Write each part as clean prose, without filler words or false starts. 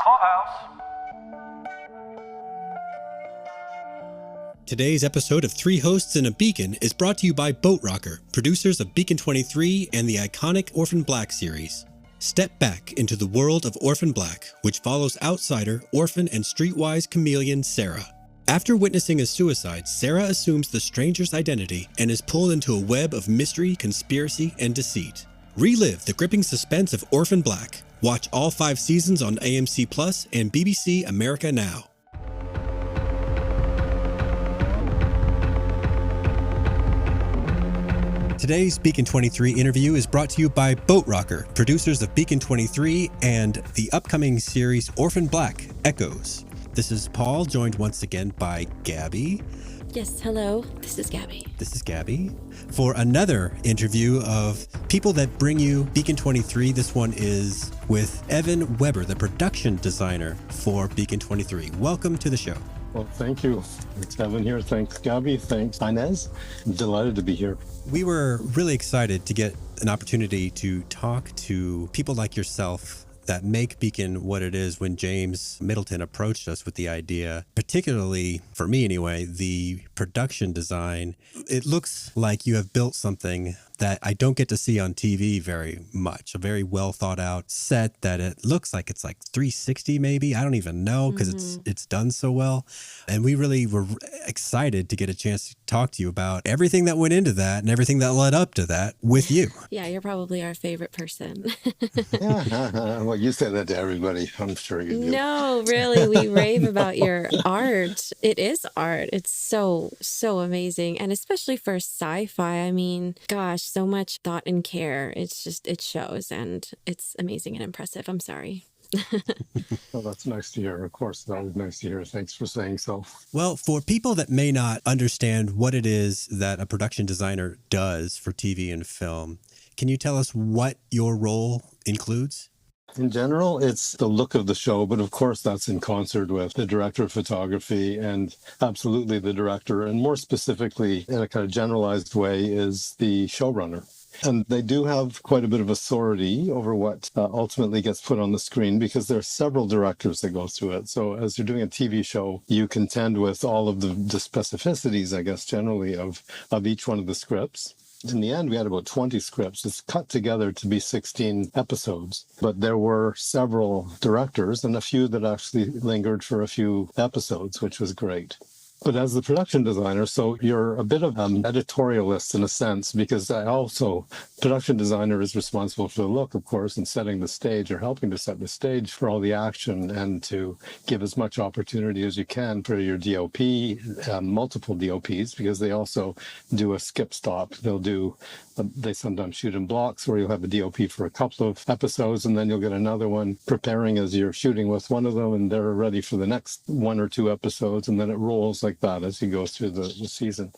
Clubhouse. Today's episode of Three Hosts and a Beacon is brought to you by Boat Rocker, producers of Beacon 23 and the iconic Orphan Black series. Step back into the world of Orphan Black, which follows outsider, orphan, and streetwise chameleon Sarah. After witnessing a suicide, Sarah assumes the stranger's identity and is pulled into a web of mystery, conspiracy, and deceit. Relive the gripping suspense of Orphan Black. Watch all 5 seasons on AMC Plus and BBC America Now. Today's Beacon 23 interview is brought to you by Boat Rocker, producers of Beacon 23 and the upcoming series Orphan Black: Echoes. This is Paul, joined once again by Gabby. Yes, hello. This is Gabby. This is Gabby. For another interview of people that bring you Beacon 23. This one is with Evan Weber, the production designer for Beacon 23. Welcome to the show. Well, thank you. It's Evan here. Thanks, Gabby. Thanks, Inez. I'm delighted to be here. We were really excited to get an opportunity to talk to people like yourself that make Beacon what it is. When James Middleton approached us with the idea, particularly for me anyway, the production design, it looks like you have built something that I don't get to see on TV very much. A very well thought out set that it looks like it's like 360 maybe. I don't even know because it's done so well. And we really were excited to get a chance to talk to you about everything that went into that and everything that led up to that with you. Yeah, you're probably our favorite person. Well, you say that to everybody. I'm sure you do. No, really, we rave about your art. It is art. It's so amazing. And especially for sci-fi, I mean, gosh, so much thought and care. It's just, it shows, and it's amazing and impressive. I'm sorry. Well, that's nice to hear. Of course, it's always nice to hear. Thanks for saying so. Well, for people that may not understand what it is that a production designer does for TV and film, can you tell us what your role includes? In general, it's the look of the show, but of course that's in concert with the director of photography and absolutely the director, and more specifically, in a kind of generalized way, is the showrunner. And they do have quite a bit of authority over what ultimately gets put on the screen, because there are several directors that go through it. So as you're doing a TV show, you contend with all of the specificities, I guess, generally of each one of the scripts. In the end, we had about 20 scripts. It's cut together to be 16 episodes. But there were several directors and a few that actually lingered for a few episodes, which was great. But as the production designer, so you're a bit of an editorialist in a sense, because production designer is responsible for the look, of course, and setting the stage, or helping to set the stage for all the action, and to give as much opportunity as you can for your DOP, multiple DOPs, because they also do a skip stop. They sometimes shoot in blocks where you'll have a DOP for a couple of episodes, and then you'll get another one preparing as you're shooting with one of them, and they're ready for the next 1 or 2 episodes, and then it rolls like that as you go through the season.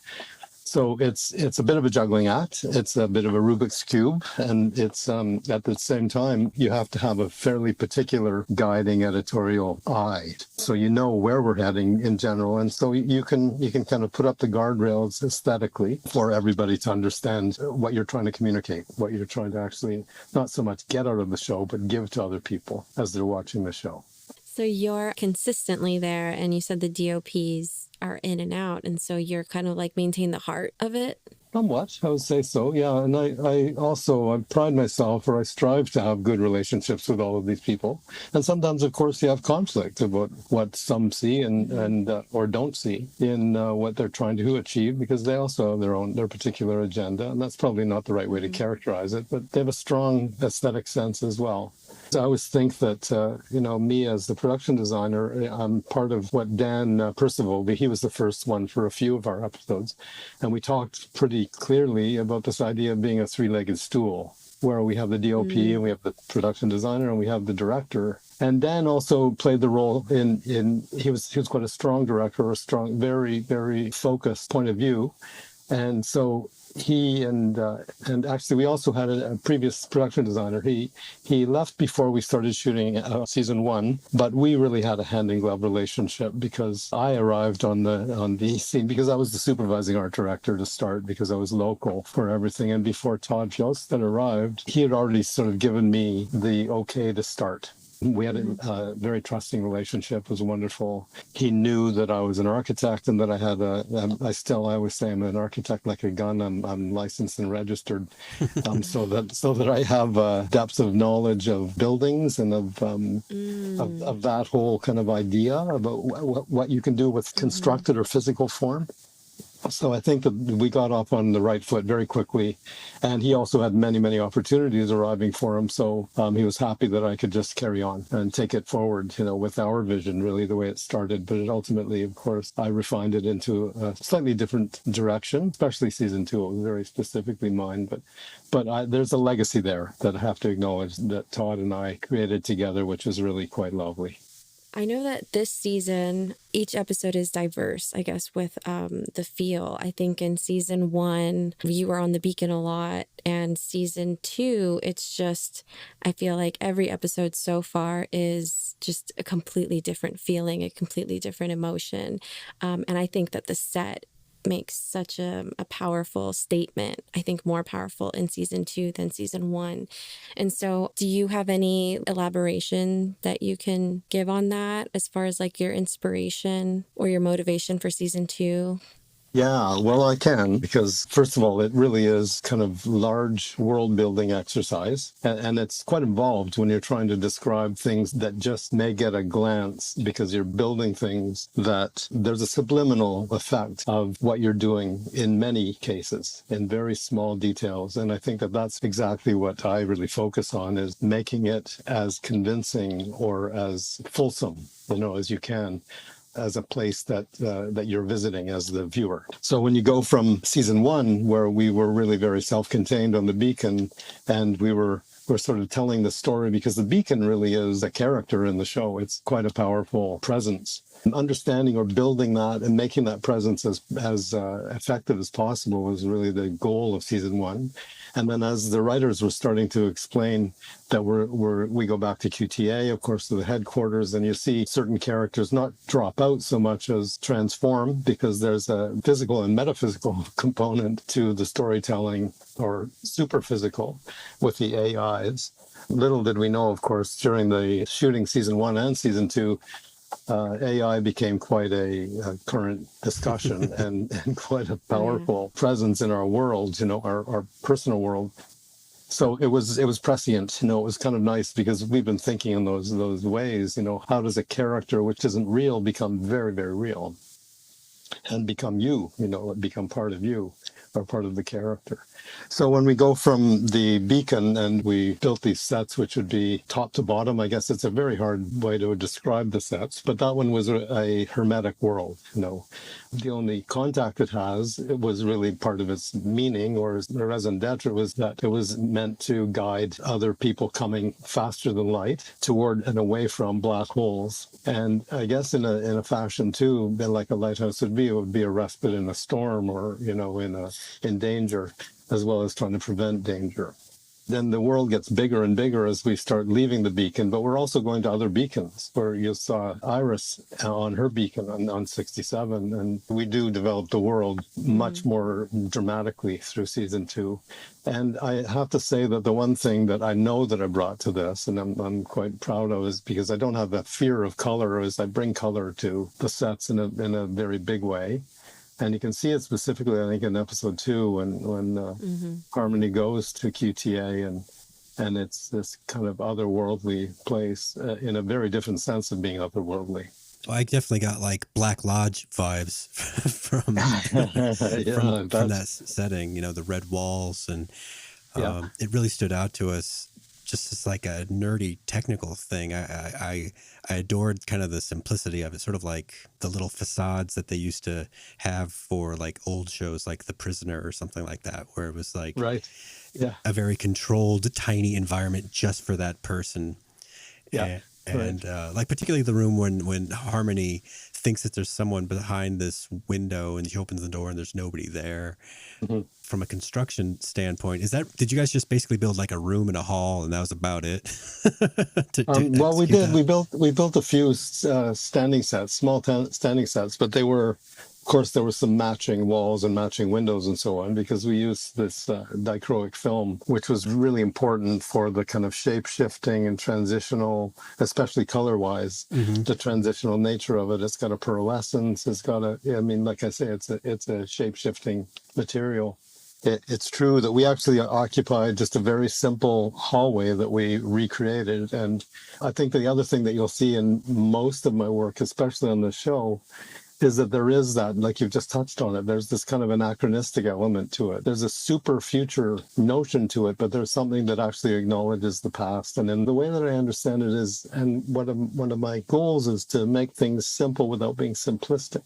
So it's a bit of a juggling act. It's a bit of a Rubik's Cube. And it's at the same time, you have to have a fairly particular guiding editorial eye. So you know where we're heading in general. And so you can kind of put up the guardrails aesthetically for everybody to understand what you're trying to communicate, what you're trying to actually not so much get out of the show, but give to other people as they're watching the show. So you're consistently there, and you said the DOPs are in and out, and so you're kind of like maintain the heart of it? Somewhat, I would say so, yeah. And I also pride myself, or I strive to have good relationships with all of these people. And sometimes, of course, you have conflict about what some see and or don't see in what they're trying to achieve, because they also have their particular agenda. And that's probably not the right way to characterize it, but they have a strong aesthetic sense as well. So I always think that, me as the production designer, I'm part of what Dan Percival, he was the first one for a few of our episodes. And we talked pretty clearly about this idea of being a 3-legged stool, where we have the DOP and we have the production designer and we have the director. And Dan also played the role he was quite a strong director, a strong, very, very focused point of view. And so he and actually we also had a previous production designer. He left before we started shooting season 1, but we really had a hand in glove relationship, because I arrived on the scene because I was the supervising art director to start, because I was local for everything. And before Todd Fjolstad arrived, he had already sort of given me the okay to start. We had a very trusting relationship. It was wonderful. He knew that I was an architect and that I had I always say I'm an architect like a gun. I'm licensed and registered, so that I have a depth of knowledge of buildings and of that whole kind of idea about what you can do with constructed or physical form. So I think that we got off on the right foot very quickly, and he also had many, many opportunities arriving for him. So he was happy that I could just carry on and take it forward, with our vision, really the way it started. But it ultimately, of course, I refined it into a slightly different direction, especially season 2. It was very specifically mine, but there's a legacy there that I have to acknowledge that Todd and I created together, which is really quite lovely. I know that this season, each episode is diverse, I guess, with the feel. I think in season 1, you were on the beacon a lot. And season 2, it's just, I feel like every episode so far is just a completely different feeling, a completely different emotion. And I think that the set makes such a powerful statement, I think more powerful in season 2 than season 1. And so do you have any elaboration that you can give on that as far as like your inspiration or your motivation for season 2? Yeah, well, I can, because first of all, it really is kind of large world building exercise. And it's quite involved when you're trying to describe things that just may get a glance because you're building things that there's a subliminal effect of what you're doing in many cases, in very small details. And I think that that's exactly what I really focus on, is making it as convincing or as fulsome, as you can, as a place that you're visiting as the viewer. So when you go from season 1, where we were really very self-contained on the beacon, and we're sort of telling the story, because the beacon really is a character in the show. It's quite a powerful presence. And understanding or building that and making that presence as effective as possible was really the goal of season 1. And then as the writers were starting to explain that we go back to QTA, of course, to the headquarters, and you see certain characters not drop out so much as transform, because there's a physical and metaphysical component to the storytelling, or super physical, with the AIs. Little did we know, of course, during the shooting season 1 and season 2, AI became quite a current discussion and quite a powerful presence in our world, our personal world. So it was prescient, it was kind of nice, because we've been thinking in those ways, how does a character which isn't real become very, very real and become you, become part of you, or part of the character. So when we go from the beacon and we built these sets, which would be top to bottom, I guess it's a very hard way to describe the sets, but that one was a hermetic world. The only contact it has, it was really part of its meaning, or its raison d'etre, was that it was meant to guide other people coming faster than light toward and away from black holes. And I guess in a fashion too, like a lighthouse would be, it would be a respite in a storm, or in danger, as well as trying to prevent danger. Then the world gets bigger and bigger as we start leaving the beacon, but we're also going to other beacons, where you saw Iris on her beacon on 67, and we do develop the world much more dramatically through season 2. And I have to say that the one thing that I know that I brought to this, and I'm quite proud of, is because I don't have that fear of color, is I bring color to the sets in a very big way. And you can see it specifically, I think, in episode 2, when Harmony goes to QTA, and it's this kind of otherworldly place, in a very different sense of being otherworldly. Well, I definitely got like Black Lodge vibes from that setting. The red walls, and it really stood out to us. Just as like a nerdy technical thing. I adored kind of the simplicity of it, sort of like the little facades that they used to have for like old shows like The Prisoner or something like that, where it was like a very controlled, tiny environment just for that person. And like particularly the room when Harmony thinks that there's someone behind this window, and she opens the door and there's nobody there. From a construction standpoint, did you guys just basically build like a room and a hall, and that was about it? Well, we did. We built a few standing sets, small standing sets, but they were Of course, there were some matching walls and matching windows and so on, because we used this dichroic film, which was really important for the kind of shape shifting and transitional, especially color wise, the transitional nature of it. It's got a pearlescence. It's got I mean, like I say, it's a shape shifting material. It's true that we actually occupied just a very simple hallway that we recreated. And I think the other thing that you'll see in most of my work, especially on the show, is that there is that, like you've just touched on it, there's this kind of anachronistic element to it. There's a super future notion to it, but there's something that actually acknowledges the past. And in the way that I understand it is, and one of my goals is to make things simple without being simplistic,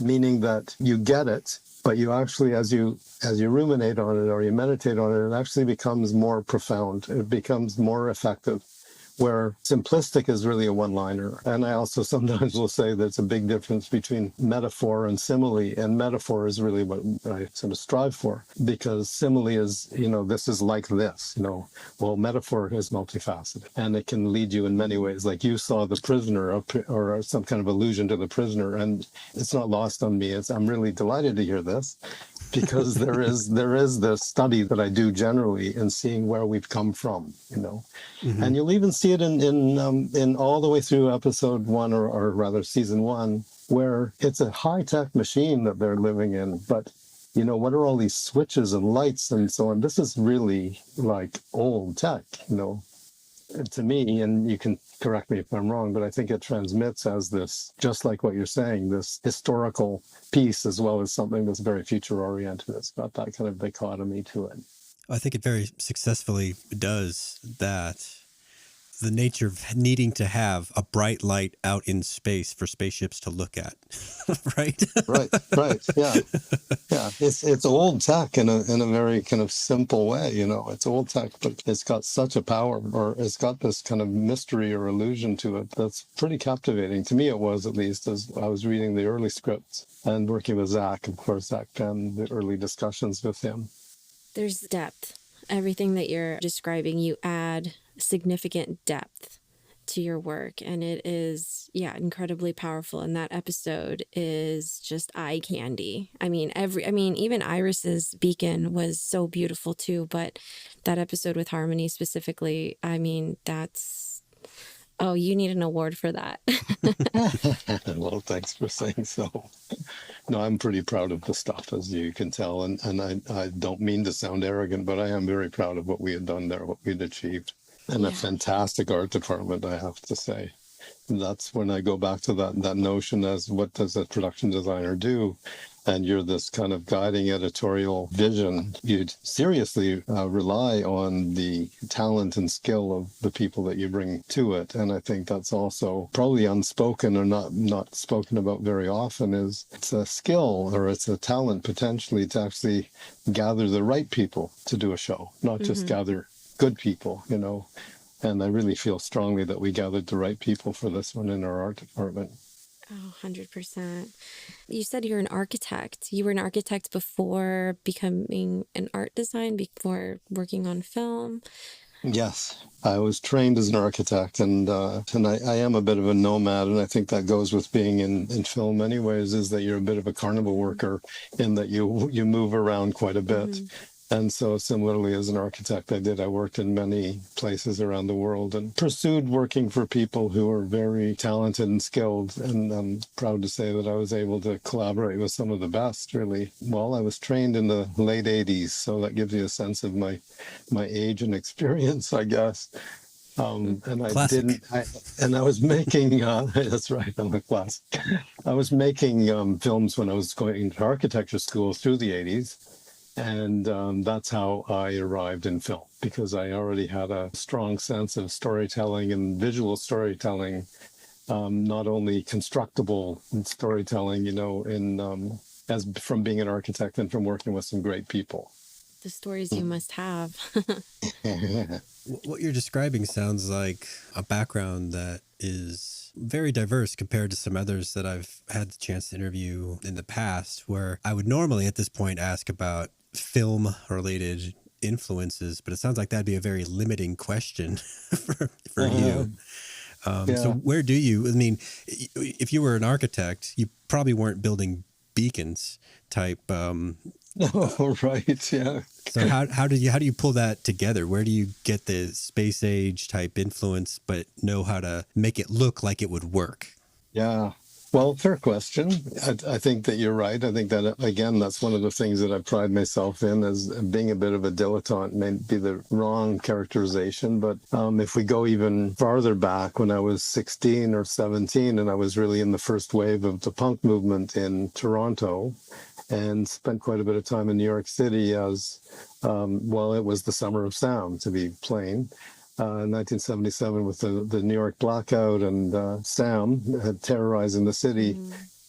meaning that you get it, but you actually, as you ruminate on it or you meditate on it, it actually becomes more profound. It becomes more effective, where simplistic is really a one-liner. And I also sometimes will say there's a big difference between metaphor and simile, and metaphor is really what I sort of strive for, because simile is, this is like this, well, metaphor is multifaceted, and it can lead you in many ways. Like you saw the prisoner or some kind of allusion to the prisoner, and it's not lost on me. I'm really delighted to hear this, because there is this study that I do generally in seeing where we've come from, and you'll even see it in all the way through episode 1 or rather season 1, where it's a high-tech machine that they're living in, but what are all these switches and lights and so on? This is really like old tech, to me, and you can correct me if I'm wrong, but I think it transmits as this, just like what you're saying, this historical piece, as well as something that's very future oriented. It's got that kind of dichotomy to it. I think it very successfully does that. The nature of needing to have a bright light out in space for spaceships to look at, right? Right. Yeah. It's old tech in a very kind of simple way. It's old tech, but it's got such a power, or it's got this kind of mystery or illusion to it that's pretty captivating. To me, it was, at least, as I was reading the early scripts and working with Zach. Of course, Zach Penn, the early discussions with him. There's depth. Everything that you're describing, you add significant depth to your work, and it is incredibly powerful. And that episode is just eye candy. Even Iris's beacon was so beautiful too, but that episode with Harmony specifically, you need an award for that. Well, thanks for saying so. No, I'm pretty proud of the stuff, as you can tell, and I don't mean to sound arrogant, but I am very proud of what we had done there, what we'd achieved. And a fantastic art department, I have to say. And that's when I go back to that notion as, what does a production designer do? And you're this kind of guiding editorial vision. You'd seriously rely on the talent and skill of the people that you bring to it. And I think that's also probably unspoken, or not spoken about very often, is it's a skill, or it's a talent potentially, to actually gather the right people to do a show, not just gather good people, and I really feel strongly that we gathered the right people for this one in our art department. Oh, 100%. You said you're an architect. You were an architect before becoming an art design, before working on film. Yes, I was trained as an architect, and I am a bit of a nomad, and I think that goes with being in film anyways, is that you're a bit of a carnival worker, in that you move around quite a bit. And so similarly, as an architect, I worked in many places around the world and pursued working for people who are very talented and skilled. And I'm proud to say that I was able to collaborate with some of the best, really. Well, I was trained in the late 80s, so that gives you a sense of my age and experience, I guess. And I was making, that's right, I'm a classic. I was making films when I was going to architecture school through the 80s. And that's how I arrived in film, because I already had a strong sense of storytelling and visual storytelling, not only constructible storytelling, as from being an architect and from working with some great people. The stories you must have. What you're describing sounds like a background that is very diverse compared to some others that I've had the chance to interview in the past, where I would normally at this point ask about film-related influences, but it sounds like that'd be a very limiting question for you. So where do you, if you were an architect, you probably weren't building beacons type. Oh, right. Yeah. So how do you pull that together? Where do you get the space age type influence, but know how to make it look like it would work? Yeah. Well, fair question. I think that you're right. I think that, again, that's one of the things that I pride myself in, as being a bit of a dilettante may be the wrong characterization. But if we go even farther back, when I was 16 or 17, and I was really in the first wave of the punk movement in Toronto, and spent quite a bit of time in New York City as, well, it was the summer of sound, to be plain. 1977 with the New York blackout, and Sam had terrorizing the city,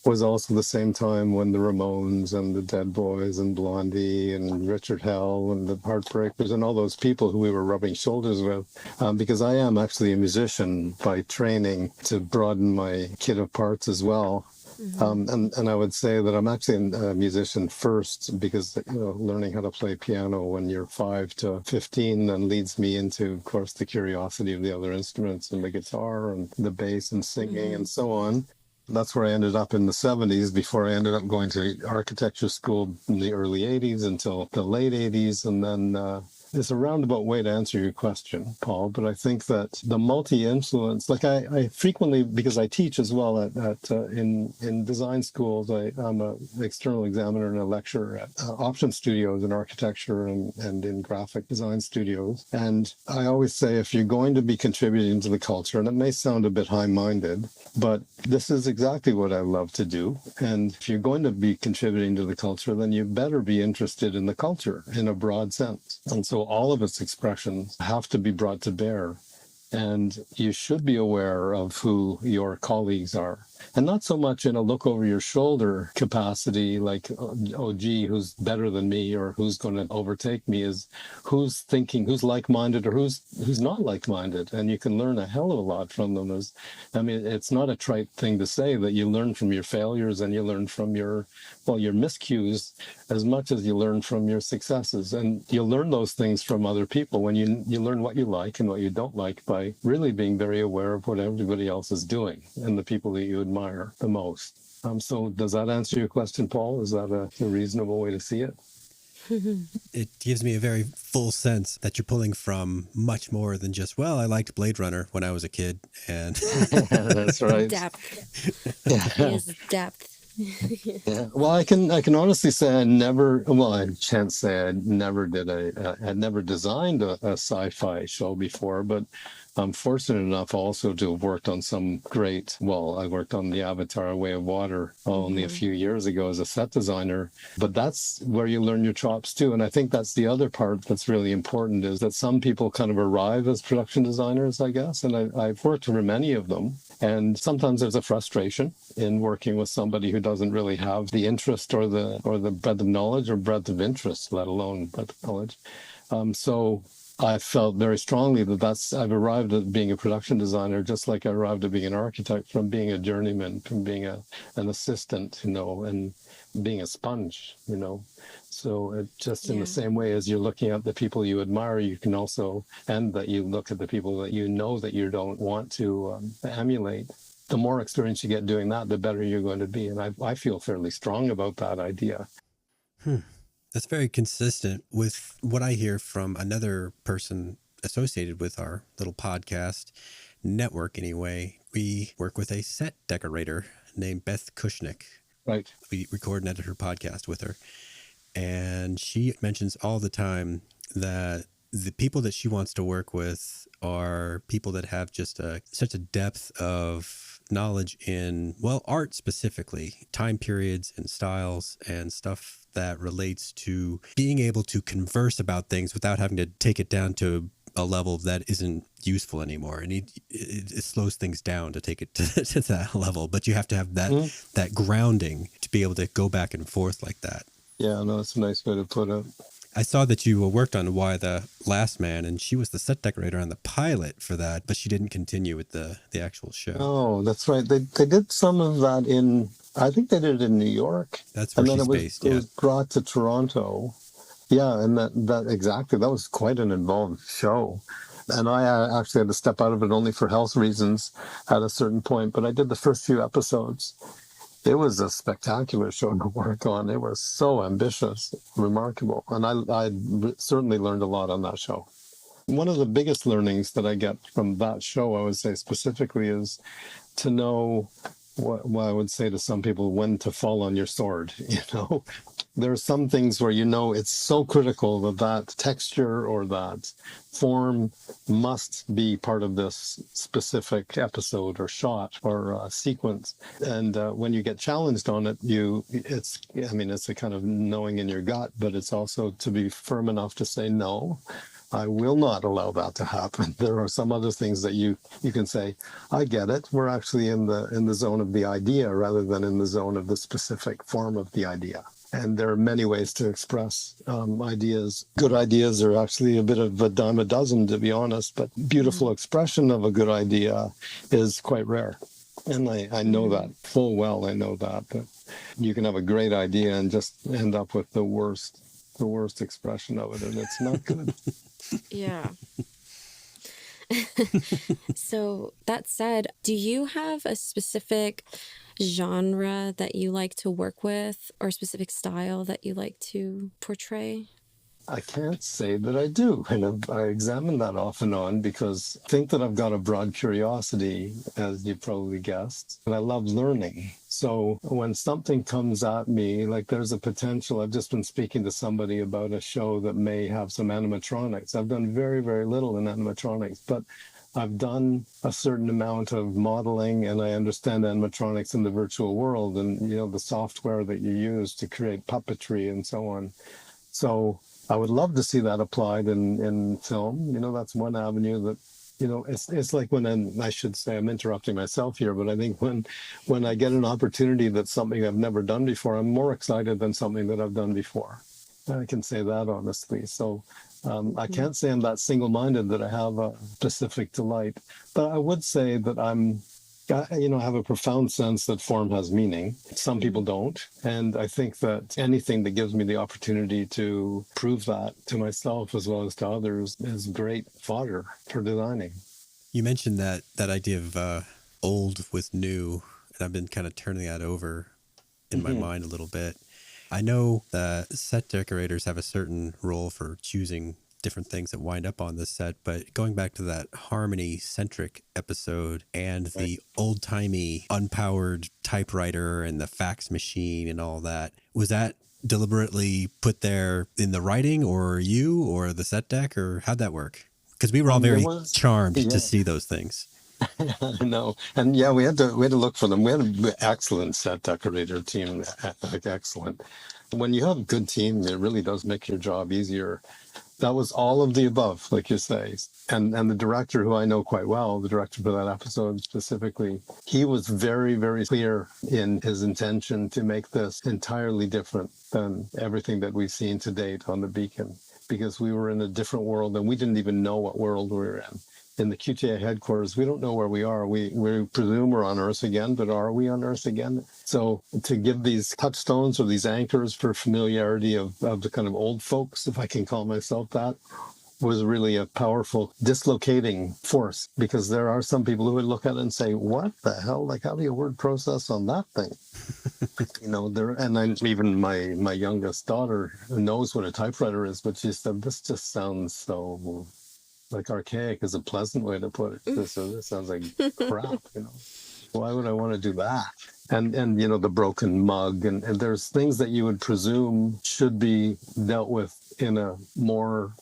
was also the same time when the Ramones and the Dead Boys and Blondie and Richard Hell and the Heartbreakers and all those people who we were rubbing shoulders with, because I am actually a musician by training, to broaden my kit of parts as well. And I would say that I'm actually a musician first, because learning how to play piano when you're 5 to 15 then leads me into, of course, the curiosity of the other instruments and the guitar and the bass and singing and so on. That's where I ended up in the 70s, before I ended up going to architecture school in the early 80s until the late 80s. And then it's a roundabout way to answer your question, Paul, but I think that the multi-influence, like I frequently, because I teach as well in design schools, I'm an external examiner and a lecturer at option studios in architecture and in graphic design studios. And I always say, if you're going to be contributing to the culture, and it may sound a bit high-minded, but this is exactly what I love to do. And if you're going to be contributing to the culture, then you better be interested in the culture in a broad sense. And so all of its expressions have to be brought to bear. And you should be aware of who your colleagues are. And not so much in a look over your shoulder capacity, like, oh, gee, who's better than me or who's going to overtake me, is who's thinking, who's like-minded or who's not like-minded. And you can learn a hell of a lot from them. It's not a trite thing to say that you learn from your failures and you learn from your miscues as much as you learn from your successes. And you'll learn those things from other people when you learn what you like and what you don't like by really being very aware of what everybody else is doing and the people that you admire the most. So does that answer your question, Paul? Is that a reasonable way to see it? It gives me a very full sense that you're pulling from much more than just, well, I liked Blade Runner when I was a kid. And that's right. Depth. Yes, depth. Yeah. Well, I can honestly say I can't say I never designed a sci-fi show before, but I'm fortunate enough also to have worked on some I worked on the Avatar: Way of Water only a few years ago as a set designer, but that's where you learn your chops too. And I think that's the other part that's really important, is that some people kind of arrive as production designers, I guess, and I've worked for many of them. And sometimes there's a frustration in working with somebody who doesn't really have the interest or the breadth of knowledge or breadth of interest, let alone breadth of knowledge. So I felt very strongly that I've arrived at being a production designer, just like I arrived at being an architect, from being a journeyman, from being an assistant, and being a sponge, So in the same way as you're looking at the people you admire, you can also, and that you look at the people that you know that you don't want to emulate. The more experience you get doing that, the better you're going to be. And I feel fairly strong about that idea. That's very consistent with what I hear from another person associated with our little podcast network anyway. We work with a set decorator named Beth Kushnick. Right. We record and edit her podcast with her. And she mentions all the time that the people that she wants to work with are people that have just such a depth of knowledge in, art specifically, time periods and styles and stuff that relates to being able to converse about things without having to take it down to a level that isn't useful anymore. And it slows things down to take it to that level. But you have to have that grounding to be able to go back and forth like that. Yeah, no, that's a nice way to put it. I saw that you worked on Why the Last Man, and she was the set decorator on the pilot for that, but she didn't continue with the actual show. Oh, that's right. They did some of that I think they did it in New York. That's where she's based, yeah. It was brought to Toronto. Yeah, and that exactly, that was quite an involved show. And I actually had to step out of it only for health reasons at a certain point, but I did the first few episodes. it was a spectacular show to work on. It was so ambitious, remarkable. And I certainly learned a lot on that show. One of the biggest learnings that I get from that show, I would say specifically, is to know what I would say to some people, when to fall on your sword. There are some things where it's so critical that that texture or that form must be part of this specific episode or shot or sequence. And when you get challenged on it, it's a kind of knowing in your gut, but it's also to be firm enough to say no. I will not allow that to happen. There are some other things that you can say, I get it. We're actually in the zone of the idea rather than in the zone of the specific form of the idea. And there are many ways to express ideas. Good ideas are actually a bit of a dime a dozen, to be honest, but beautiful expression of a good idea is quite rare. And I know that full well. I know that you can have a great idea and just end up with the worst expression of it, and it's not good. Yeah. So that said, do you have a specific genre that you like to work with or a specific style that you like to portray? I can't say that I do. And I examine that off and on because I think that I've got a broad curiosity, as you probably guessed, and I love learning. So when something comes at me, like there's a potential, I've just been speaking to somebody about a show that may have some animatronics. I've done very, very little in animatronics, but I've done a certain amount of modeling and I understand animatronics in the virtual world and, the software that you use to create puppetry and so on. So I would love to see that applied in film. That's one avenue that, it's like I should say I'm interrupting myself here, but I think when I get an opportunity that's something I've never done before, I'm more excited than something that I've done before. I can say that honestly. So I can't say I'm that single-minded that I have a specific delight, but I would say that I have a profound sense that form has meaning. Some people don't. And I think that anything that gives me the opportunity to prove that to myself as well as to others is great fodder for designing. You mentioned that idea of old with new, and I've been kind of turning that over in my mind a little bit. I know that set decorators have a certain role for choosing different things that wind up on the set, but going back to that harmony-centric episode and the old-timey unpowered typewriter and the fax machine and all that, was that deliberately put there in the writing or you or the set deck, or how'd that work? Because we were all very charmed to see those things. No, and we had to look for them. We had an excellent set decorator team, like excellent. When you have a good team, it really does make your job easier. That was all of the above, like you say. And the director, who I know quite well, the director for that episode specifically, he was very, very clear in his intention to make this entirely different than everything that we've seen to date on the Beacon, because we were in a different world and we didn't even know what world we were in. In the QTA headquarters, we don't know where we are. We presume we're on Earth again, but are we on Earth again? So to give these touchstones or these anchors for familiarity of the kind of old folks, if I can call myself that, was really a powerful dislocating force, because there are some people who would look at it and say, what the hell? Like, how do you word process on that thing? Even my youngest daughter knows what a typewriter is, but she said, this just sounds so... like archaic is a pleasant way to put it. This sounds like crap, Why would I want to do that? And the broken mug and there's things that you would presume should be dealt with in a more,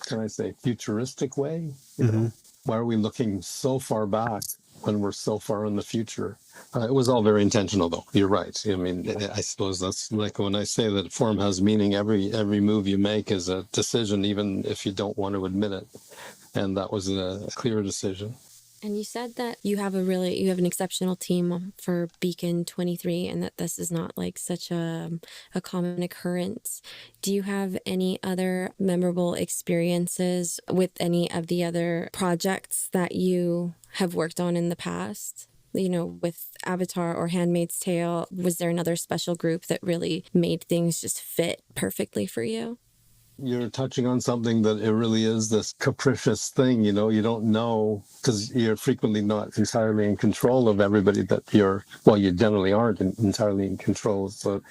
can I say, futuristic way? Why are we looking so far back when we're so far in the future? It was all very intentional, though. You're right. I mean, I suppose that's like when I say that form has meaning, every move you make is a decision, even if you don't want to admit it. And that was a clear decision. And you said that you have an exceptional team for Beacon 23, and that this is not like such a common occurrence. Do you have any other memorable experiences with any of the other projects that you have worked on in the past? With Avatar or Handmaid's Tale, was there another special group that really made things just fit perfectly for you? You're touching on something that it really is this capricious thing, you know, you don't know because you're frequently not entirely in control of everybody that well, you generally aren't entirely in control. So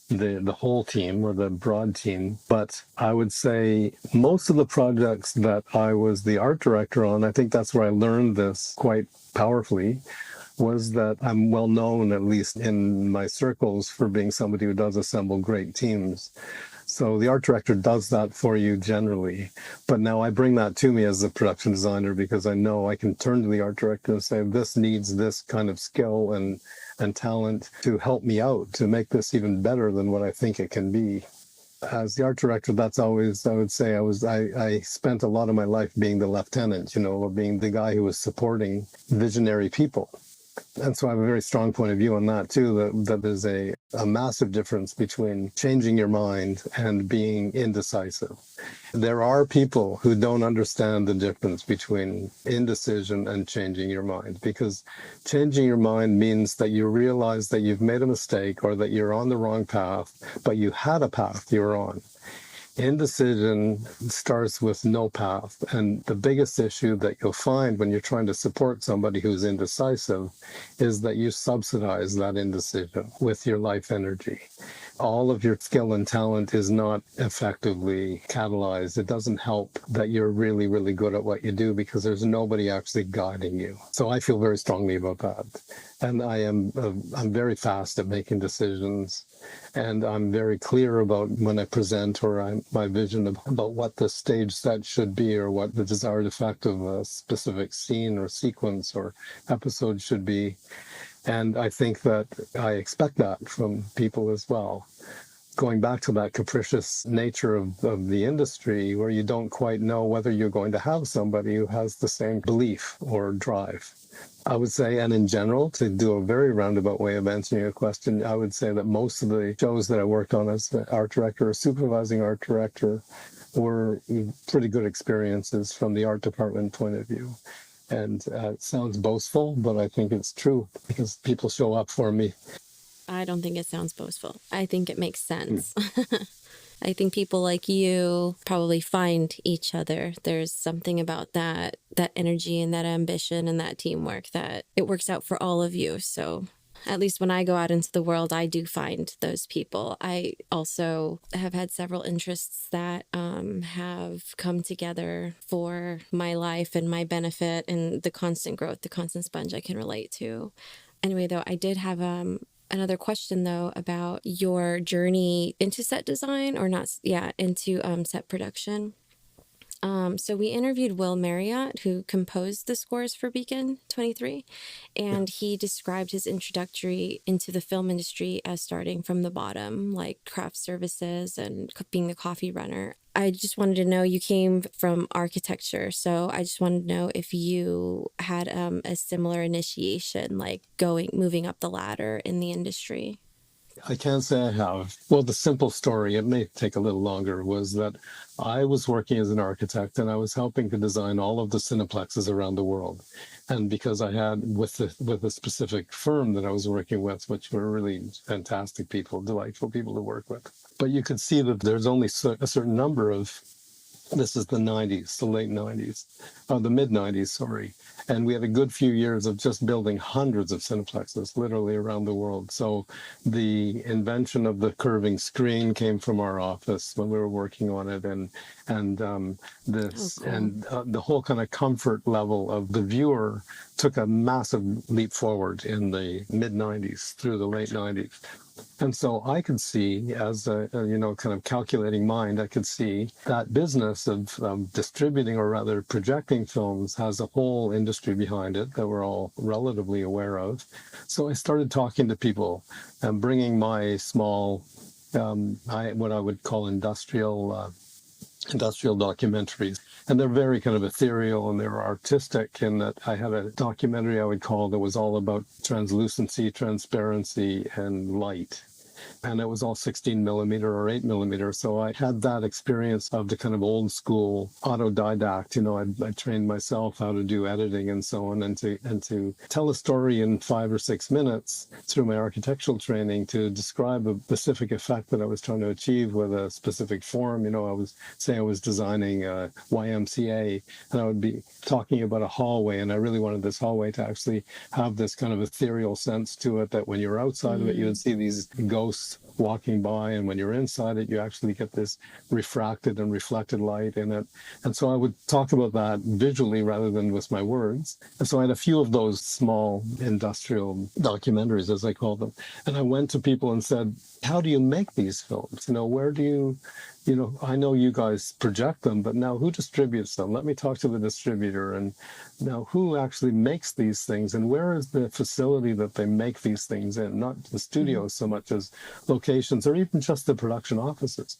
the whole team or the broad team. But I would say most of the projects that I was the art director on, I think that's where I learned this quite powerfully, was that I'm well known, at least in my circles, for being somebody who does assemble great teams. So the art director does that for you generally. But now I bring that to me as a production designer because I know I can turn to the art director and say, this needs this kind of skill and talent to help me out, to make this even better than what I think it can be. As the art director, that's always, I would say, I spent a lot of my life being the lieutenant, you know, or being the guy who was supporting visionary people. And so I have a very strong point of view on that too, that there's a massive difference between changing your mind and being indecisive. There are people who don't understand the difference between indecision and changing your mind, because changing your mind means that you realize that you've made a mistake or that you're on the wrong path, but you had a path you were on. Indecision starts with no path. And the biggest issue that you'll find when you're trying to support somebody who's indecisive is that you subsidize that indecision with your life energy. All of your skill and talent is not effectively catalyzed. It doesn't help that you're really, really good at what you do because there's nobody actually guiding you. So I feel very strongly about that. And I'm very fast at making decisions. And I'm very clear about when I present my vision about what the stage set should be or what the desired effect of a specific scene or sequence or episode should be. And I think that I expect that from people as well. Going back to that capricious nature of the industry where you don't quite know whether you're going to have somebody who has the same belief or drive. I would say, and in general, to do a very roundabout way of answering your question, I would say that most of the shows that I worked on as art director or supervising art director were pretty good experiences from the art department point of view. And it sounds boastful, but I think it's true because people show up for me. I don't think it sounds boastful. I think it makes sense. I think people like you probably find each other. There's something about that energy and that ambition and that teamwork that it works out for all of you. So at least when I go out into the world, I do find those people. I also have had several interests that have come together for my life and my benefit and the constant growth, the constant sponge I can relate to. Anyway, though, I did have another question, though, about your journey into set design into set production. So we interviewed Will Marriott, who composed the scores for Beacon 23, and he described his introductory into the film industry as starting from the bottom, like craft services and being the coffee runner. I just wanted to know, you came from architecture, so I just wanted to know if you had a similar initiation, like moving up the ladder in the industry. I can't say I have. Well, the simple story, it may take a little longer, was that I was working as an architect and I was helping to design all of the cineplexes around the world. And because I had, with a specific firm that I was working with, which were really fantastic people, delightful people to work with. But you could see that there's only a certain number of, this is the 90s, the late 90s, the mid 90s, sorry. And we had a good few years of just building hundreds of cineplexes literally around the world. So the invention of the curving screen came from our office when we were working on it. The whole kind of comfort level of the viewer took a massive leap forward in the mid 90s through the late 90s. And so I could see, as a kind of calculating mind, I could see that business of distributing, or rather projecting films, has a whole industry behind it that we're all relatively aware of. So I started talking to people and bringing my small, what I would call industrial documentaries. And they're very kind of ethereal and they're artistic in that I had a documentary I would call that was all about translucency, transparency, and light. and it was all 16 millimeter or 8 millimeter. So I had that experience of the kind of old school autodidact. I trained myself how to do editing and so on, and to tell a story in 5 or 6 minutes through my architectural training to describe a specific effect that I was trying to achieve with a specific form. I was designing a YMCA, and I would be talking about a hallway, and I really wanted this hallway to actually have this kind of ethereal sense to it, that when you're outside of it, you would see these ghosts walking by, and when you're inside it, you actually get this refracted and reflected light in it. And so I would talk about that visually rather than with my words. And so I had a few of those small industrial documentaries, as I call them. And I went to people and said, how do you make these films? Where do you, I know you guys project them, but now who distributes them? Let me talk to the distributor. And now who actually makes these things? And where is the facility that they make these things in? Not the studios so much as locations, or even just the production offices.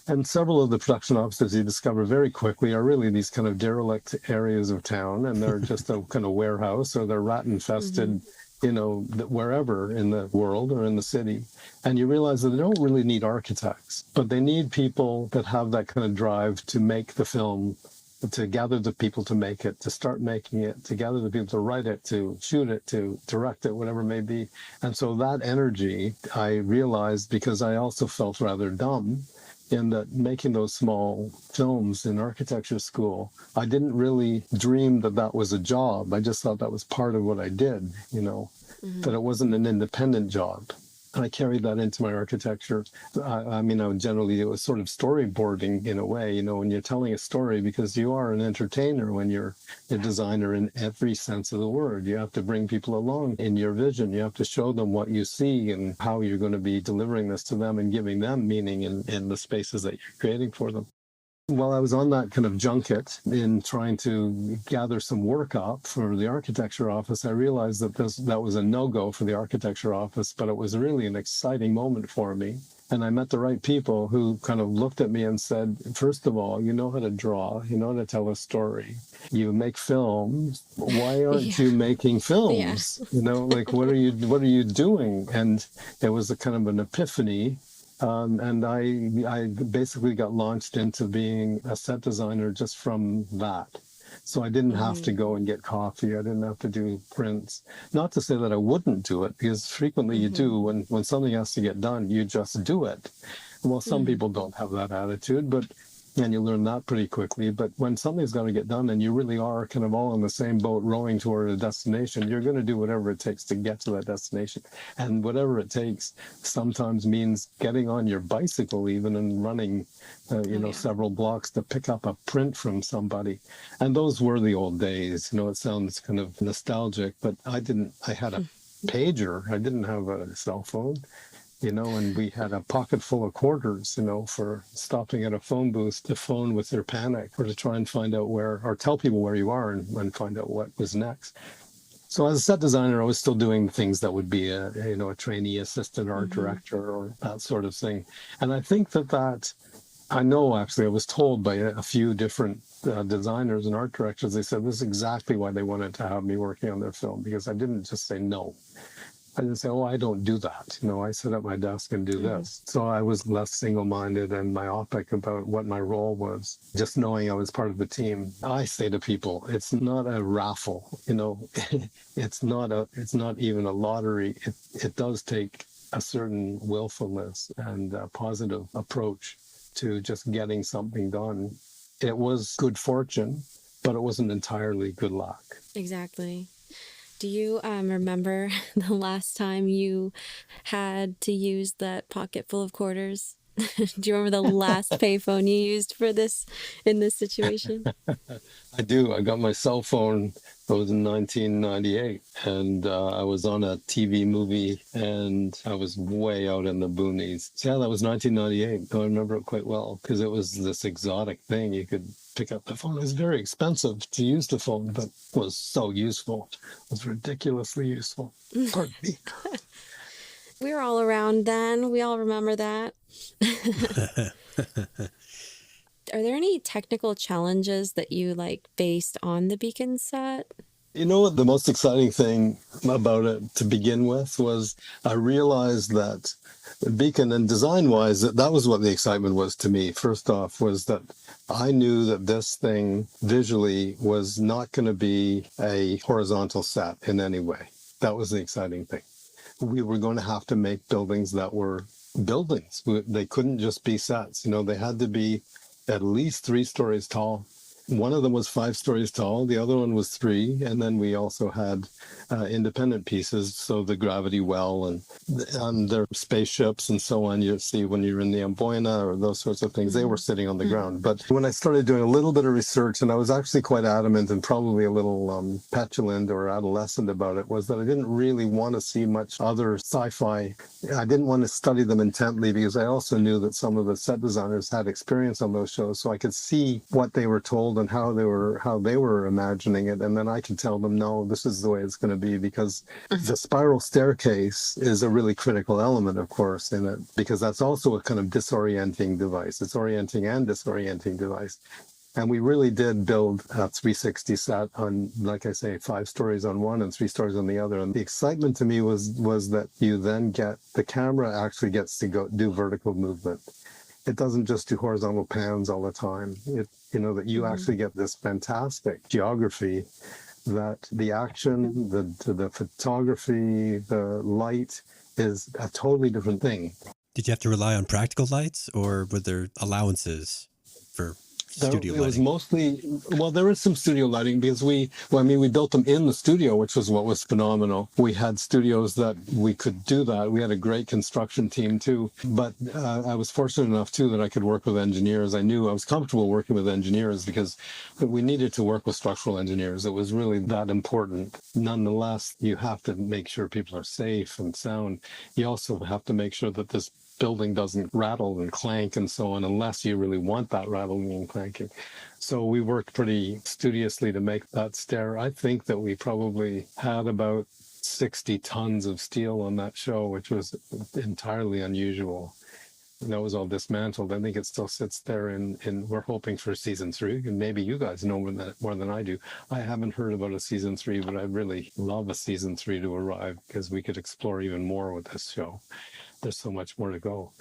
And several of the production offices, you discover very quickly, are really these kind of derelict areas of town, and they're just a kind of warehouse, or they're rat infested, wherever in the world or in the city. And you realize that they don't really need architects, but they need people that have that kind of drive to make the film, to gather the people to make it, to start making it, to gather the people to write it, to shoot it, to direct it, whatever it may be. And so that energy, I realized, because I also felt rather dumb in that making those small films in architecture school, I didn't really dream that that was a job. I just thought that was part of what I did, that it wasn't an independent job. And I carried that into my architecture. I would generally, it was sort of storyboarding in a way, when you're telling a story, because you are an entertainer when you're a designer in every sense of the word. You have to bring people along in your vision. You have to show them what you see and how you're going to be delivering this to them and giving them meaning in the spaces that you're creating for them. While I was on that kind of junket in trying to gather some work up for the architecture office, I realized that that was a no-go for the architecture office, but it was really an exciting moment for me. And I met the right people who kind of looked at me and said, first of all, you know how to draw, you know how to tell a story, you make films. Why aren't you making films? What are you doing? And it was a kind of an epiphany. And I basically got launched into being a set designer just from that. So I didn't have to go and get coffee. I didn't have to do prints. Not to say that I wouldn't do it, because frequently you do. When something has to get done, you just do it. Well, some people don't have that attitude, and you learn that pretty quickly. But when something's got to get done and you really are kind of all in the same boat rowing toward a destination, you're going to do whatever it takes to get to that destination. And whatever it takes sometimes means getting on your bicycle even and running, several blocks to pick up a print from somebody. And those were the old days. It sounds kind of nostalgic, but I had a pager. I didn't have a cell phone. And we had a pocket full of quarters, for stopping at a phone booth to phone with their panic, or to try and find out or tell people where you are and find out what was next. So as a set designer, I was still doing things that would be a trainee assistant art director or that sort of thing. And I think I know actually I was told by a few different designers and art directors, they said this is exactly why they wanted to have me working on their film, because I didn't just say no. I didn't say, I don't do that. I sit at my desk and do this. So I was less single-minded and myopic about what my role was, just knowing I was part of the team. I say to people, it's not a raffle, it's not even a lottery. It does take a certain willfulness and a positive approach to just getting something done. It was good fortune, but it wasn't entirely good luck. Exactly. Do you remember the last time you had to use that pocket full of quarters? Do you remember the last payphone you used for this in this situation? I do. I got my cell phone. It was in 1998, and I was on a TV movie, and I was way out in the boonies. So yeah, that was 1998. I remember it quite well because it was this exotic thing. You could pick up the phone. It was very expensive to use the phone, but it was so useful. It was ridiculously useful. Pardon me. We were all around then. We all remember that. Are there any technical challenges that you faced on the Beacon set? You know what the most exciting thing about it to begin with was I realized that Beacon and design wise, that was what the excitement was to me. First off, was that I knew that this thing visually was not going to be a horizontal set in any way. That was the exciting thing. We were going to have to make buildings that were buildings. They couldn't just be sets. They had to be at least 3 stories tall. One of them was 5 stories tall, the other one was 3, and then we also had independent pieces, so the gravity well and their spaceships and so on. You see when you're in the Amboina or those sorts of things, they were sitting on the ground. But when I started doing a little bit of research, and I was actually quite adamant and probably a little petulant or adolescent about it, was that I didn't really want to see much other sci-fi. I didn't want to study them intently because I also knew that some of the set designers had experience on those shows, so I could see what they were told and how they were imagining it, and then I could tell them, no, this is the way it's going to be, because the spiral staircase is a really critical element, of course, in it, because that's also a kind of disorienting device. It's orienting and disorienting device. And we really did build a 360 set on, like I say, 5 stories on one and 3 stories on the other. And the excitement to me was that you then get, the camera actually gets to go do vertical movement. It doesn't just do horizontal pans all the time. That you actually get this fantastic geography, that the action, the photography, the light is a totally different thing. Did you have to rely on practical lights, or were there allowances for studio lighting? It was mostly, well, there is some studio lighting because we built them in the studio, which was what was phenomenal. We had studios that we could do that. We had a great construction team too. But I was fortunate enough too that I could work with engineers. I knew I was comfortable working with engineers because we needed to work with structural engineers. It was really that important. Nonetheless, you have to make sure people are safe and sound. You also have to make sure that this building doesn't rattle and clank and so on, unless you really want that rattling and clanking. So we worked pretty studiously to make that stair. I think that we probably had about 60 tons of steel on that show, which was entirely unusual. And that was all dismantled. I think it still sits there, and we're hoping for season 3. And maybe you guys know more than I do. I haven't heard about a season 3, but I'd really love a season 3 to arrive, because we could explore even more with this show. There's so much more to go.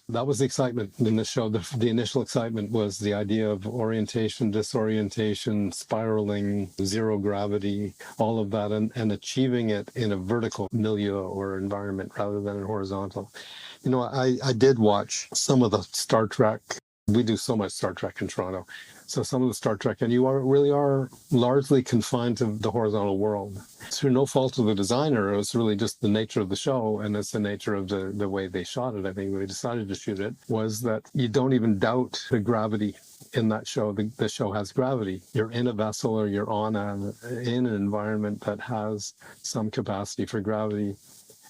That was the excitement in the show. The initial excitement was the idea of orientation, disorientation, spiraling, zero gravity, all of that, and achieving it in a vertical milieu or environment rather than a horizontal. I did watch some of the Star Trek. We do so much Star Trek in Toronto. So some of the Star Trek, and you really are largely confined to the horizontal world. Through no fault of the designer, it was really just the nature of the show, and it's the nature of the way they shot it. I think we decided to shoot it was that you don't even doubt the gravity in that show. The show has gravity. You're in a vessel, or you're in an environment that has some capacity for gravity.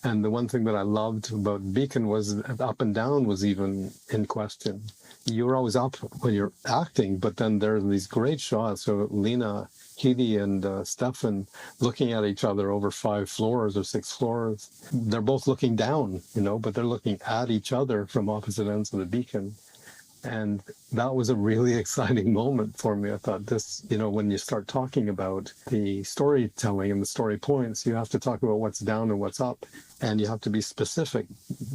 And the one thing that I loved about Beacon was up and down was even in question. You were always up when you're acting, but then there are these great shots of Lena Headey and Stefan looking at each other over 5 floors or 6 floors. They're both looking down, but they're looking at each other from opposite ends of the beacon. And that was a really exciting moment for me. I thought this, when you start talking about the storytelling and the story points, you have to talk about what's down and what's up. And you have to be specific.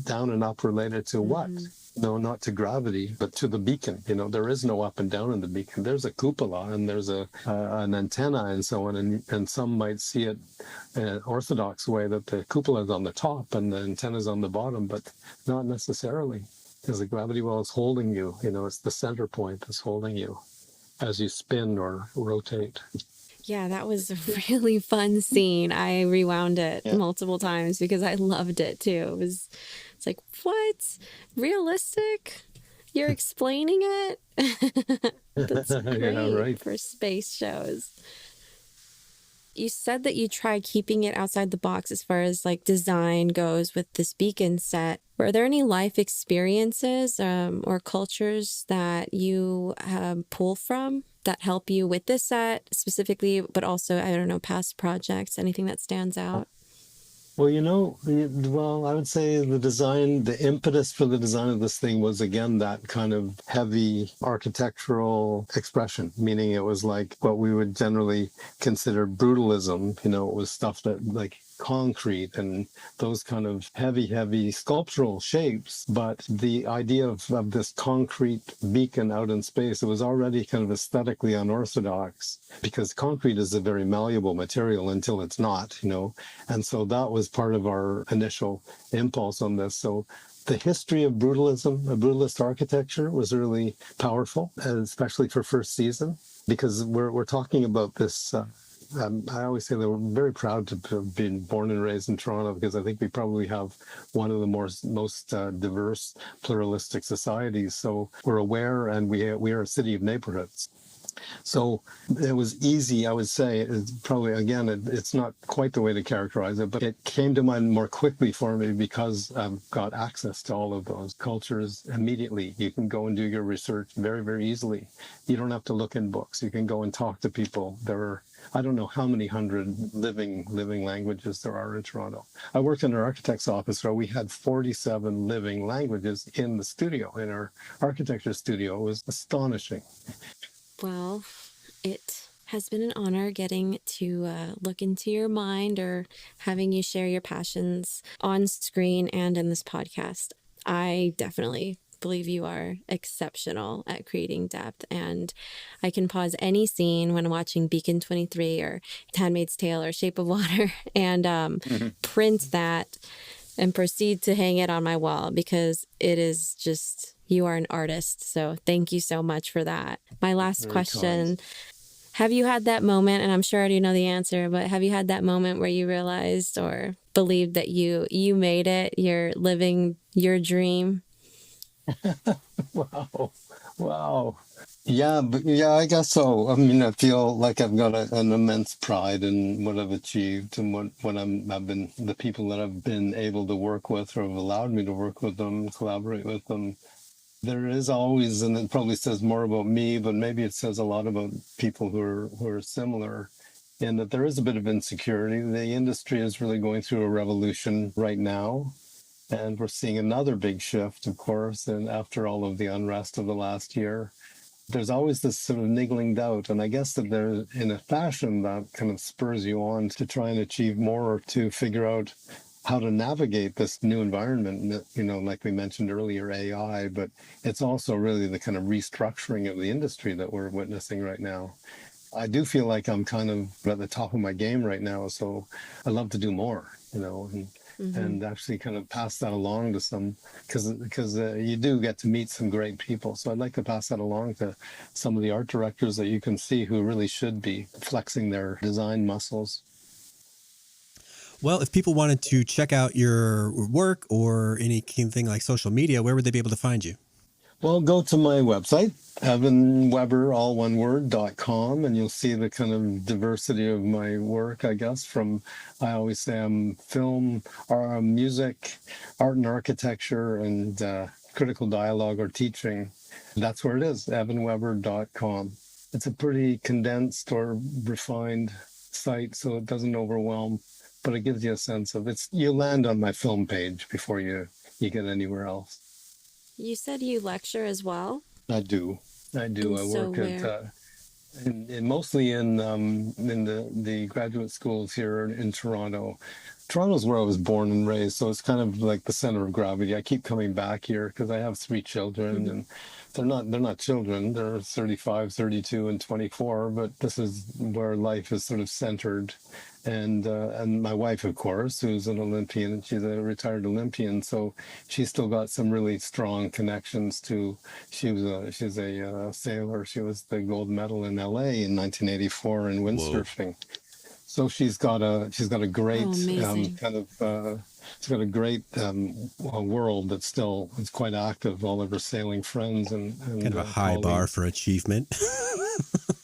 Down and up related to what? No, not to gravity, but to the beacon. There is no up and down in the beacon. There's a cupola and there's an antenna and so on. And some might see it in an orthodox way that the cupola is on the top and the antenna is on the bottom, but not necessarily. Because the gravity well is holding you, it's the center point that's holding you as you spin or rotate. Yeah, that was a really fun scene. I rewound it multiple times because I loved it too. It's like, what? Realistic? You're explaining it? That's great right. for space shows. You said that you tried keeping it outside the box as far as like design goes with this beacon set. Were there any life experiences or cultures that you pull from that help you with this set specifically, but also, I don't know, past projects, anything that stands out? Well, I would say the impetus for the design of this thing was again that kind of heavy architectural expression, meaning it was like what we would generally consider brutalism. It was stuff that like concrete and those kind of heavy sculptural shapes. But the idea of this concrete beacon out in space, it was already kind of aesthetically unorthodox because concrete is a very malleable material until it's not. And so that was part of our initial impulse on this. So the history of brutalism, brutalist architecture was really powerful, and especially for first season, because we're talking about this. I always say that we're very proud to have been born and raised in Toronto because I think we probably have one of the most diverse, pluralistic societies. So we're aware, and we are a city of neighborhoods. So it was easy, I would say. It's probably, again, it's not quite the way to characterize it, but it came to mind more quickly for me because I've got access to all of those cultures immediately. You can go and do your research very, very easily. You don't have to look in books. You can go and talk to people. There are, I don't know how many hundred living languages there are in Toronto. I worked in an architect's office where we had 47 living languages in the studio, in our architecture studio. It was astonishing. Well, it has been an honor getting to look into your mind or having you share your passions on screen and in this podcast. I definitely believe you are exceptional at creating depth, and I can pause any scene when watching Beacon 23 or Handmaid's Tale or Shape of Water and print that and proceed to hang it on my wall because it is just, you are an artist. So thank you so much for that. My last Very question, kind. have you had that moment, and I'm sure I already know the answer, but have you had that moment where you realized or believed that you made it, you're living your dream? Wow. Wow. Yeah, but yeah, I guess so. I mean, I feel like I've got an immense pride in what I've achieved and I've been, the people that I've been able to work with or have allowed me to work with them, collaborate with them. There is always, and it probably says more about me, but maybe it says a lot about people who are similar in that there is a bit of insecurity. The industry is really going through a revolution right now. And we're seeing another big shift, of course, and after all of the unrest of the last year there's always this sort of niggling doubt. And I guess that there, in a fashion, that kind of spurs you on to try and achieve more or to figure out how to navigate this new environment, like we mentioned earlier, AI, but it's also really the kind of restructuring of the industry that we're witnessing right now. I do feel like I'm kind of at the top of my game right now, so I love to do more, and actually kind of pass that along to some, because you do get to meet some great people. So I'd like to pass that along to some of the art directors that you can see who really should be flexing their design muscles. Well, if people wanted to check out your work or anything like social media, where would they be able to find you? Well, go to my website, evanweber, all one word.com, and you'll see the kind of diversity of my work, I guess, from, I always say I'm film, music, art and architecture, and critical dialogue or teaching. That's where it is, evanweber.com. It's a pretty condensed or refined site, so it doesn't overwhelm, but it gives you a sense of it's, you land on my film page before you get anywhere else. You said you lecture as well? I do. I And so work where? at mostly in the graduate schools here in Toronto. Toronto's where I was born and raised, so it's kind of like the center of gravity. I keep coming back here because I have three children, and they're not children. They're 35, 32, and 24. But this is where life is sort of centered. And my wife, of course, who's an Olympian, and she's a retired Olympian, so she's still got some really strong connections to. She's a sailor. She was the gold medal in LA in 1984 in Whoa. windsurfing. So she's got a great amazing. she's got a great world that's still is quite active. All of her sailing friends and Kind of a high bar colleagues. for achievement.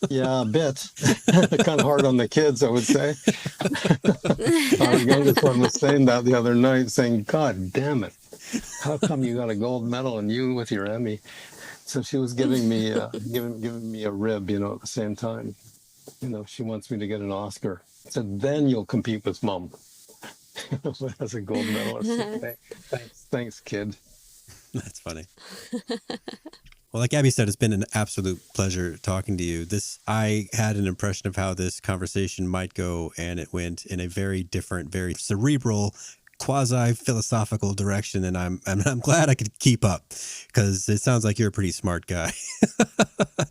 Yeah, a bit. Kind of hard on the kids, I would say. Our youngest one was saying that the other night, saying, "God damn it, how come you got a gold medal and you with your Emmy?" So she was giving me giving me a rib, at the same time. She wants me to get an Oscar. I said, then you'll compete with mom. as a gold medalist. Thanks, kid. That's funny. Well, like Gabby said, it's been an absolute pleasure talking to you. I had an impression of how this conversation might go, and it went in a very different, very cerebral, quasi-philosophical direction, and I'm glad I could keep up, because it sounds like you're a pretty smart guy.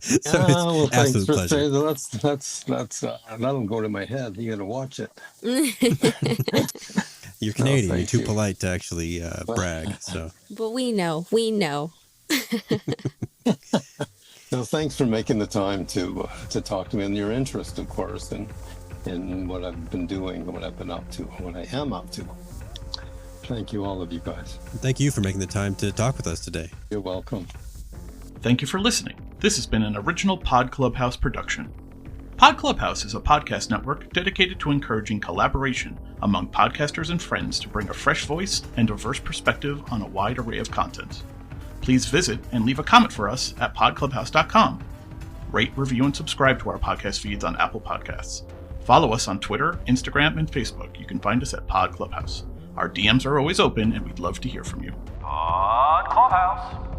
So it's well, absolute thanks for pleasure. saying that's that'll go to my head. You got to watch it. You're Canadian. You're too you. polite to actually brag. So, but we know. So thanks for making the time to talk to me, and your interest, of course, in what I've been doing, what I've been up to, what I am up to. Thank you, all of you guys. Thank you for making the time to talk with us today. You're welcome. Thank you for listening. This has been an original Pod Clubhouse production. Pod Clubhouse is a podcast network dedicated to encouraging collaboration among podcasters and friends to bring a fresh voice and diverse perspective on a wide array of content. Please visit and leave a comment for us at podclubhouse.com. Rate, review, and subscribe to our podcast feeds on Apple Podcasts. Follow us on Twitter, Instagram, and Facebook. You can find us at Pod Clubhouse. Our DMs are always open, and we'd love to hear from you. Pod Clubhouse.